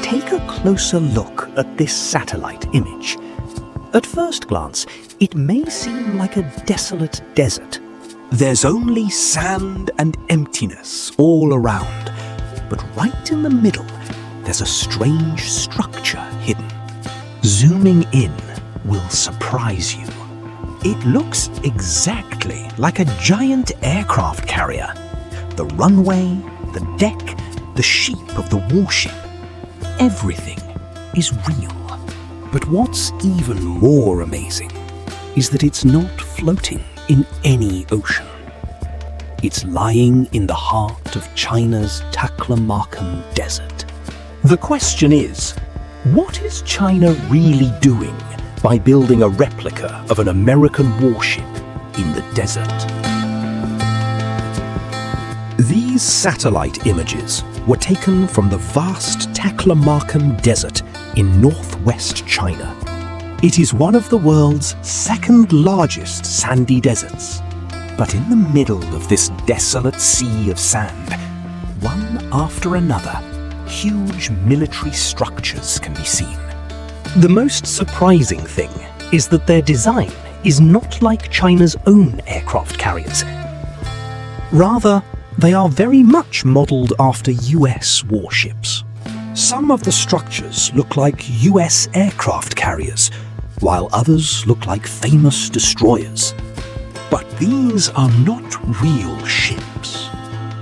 Take a closer look at this satellite image. At first glance, it may seem like a desolate desert. There's only sand and emptiness all around, but right in the middle, there's a strange structure hidden. Zooming in will surprise you. It looks exactly like a giant aircraft carrier. The runway, the deck, the shape of the warship, everything is real. But what's even more amazing is that it's not floating in any ocean. It's lying in the heart of China's Taklamakan Desert. The question is, what is China really doing by building a replica of an American warship in the desert? These satellite images were taken from the vast Taklamakan Desert in northwest China. It is one of the world's second largest sandy deserts. But in the middle of this desolate sea of sand, one after another, huge military structures can be seen. The most surprising thing is that their design is not like China's own aircraft carriers. Rather, they are very much modeled after US warships. Some of the structures look like US aircraft carriers, while others look like famous destroyers. But these are not real ships.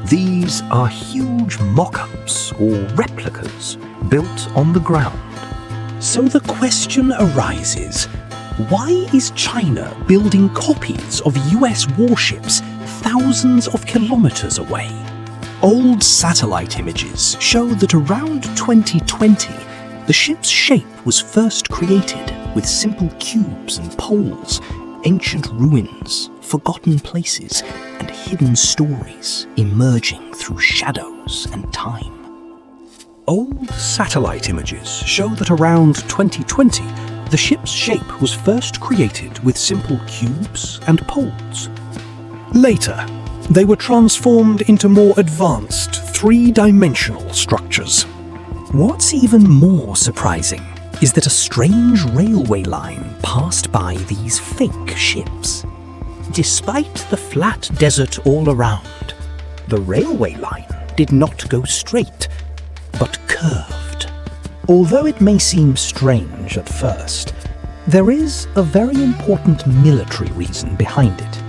These are huge mock-ups or replicas built on the ground. So the question arises, why is China building copies of US warships thousands of kilometers away? Old satellite images show that around 2020, the ship's shape was first created with simple cubes and poles, ancient ruins, forgotten places, and hidden stories emerging through shadows and time. Old satellite images show that around 2020, the ship's shape was first created with simple cubes and poles. Later, they were transformed into more advanced three-dimensional structures. What's even more surprising is that a strange railway line passed by these fake ships. Despite the flat desert all around, the railway line did not go straight, but curved. Although it may seem strange at first, there is a very important military reason behind it.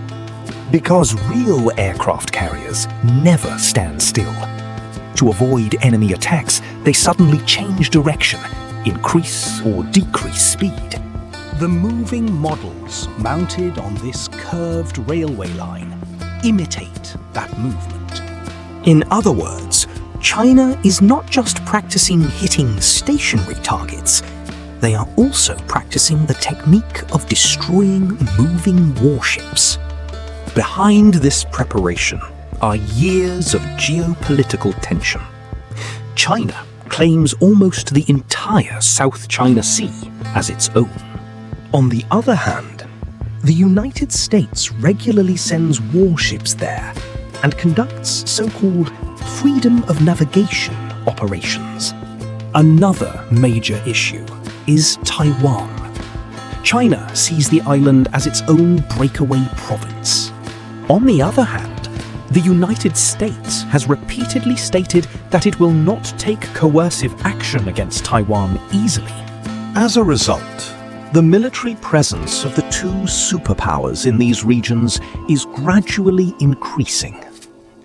Because real aircraft carriers never stand still. To avoid enemy attacks, they suddenly change direction, increase or decrease speed. The moving models mounted on this curved railway line imitate that movement. In other words, China is not just practicing hitting stationary targets, they are also practicing the technique of destroying moving warships. Behind this preparation are years of geopolitical tension. China claims almost the entire South China Sea as its own. On the other hand, the United States regularly sends warships there and conducts so-called freedom of navigation operations. Another major issue is Taiwan. China sees the island as its own breakaway province. On the other hand, the United States has repeatedly stated that it will not take coercive action against Taiwan easily. As a result, the military presence of the two superpowers in these regions is gradually increasing,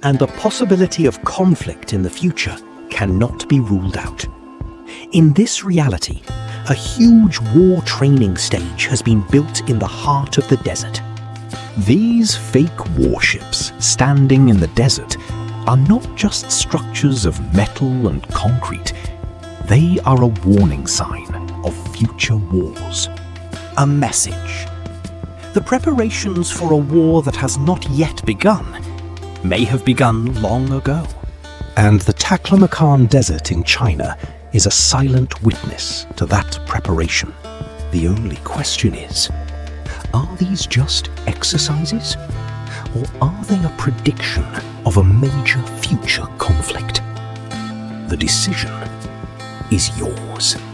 and the possibility of conflict in the future cannot be ruled out. In this reality, a huge war training stage has been built in the heart of the desert. These fake warships standing in the desert are not just structures of metal and concrete. They are a warning sign of future wars. A message. The preparations for a war that has not yet begun may have begun long ago. And the Taklamakan Desert in China is a silent witness to that preparation. The only question is, are these just exercises? Or are they a prediction of a major future conflict? The decision is yours.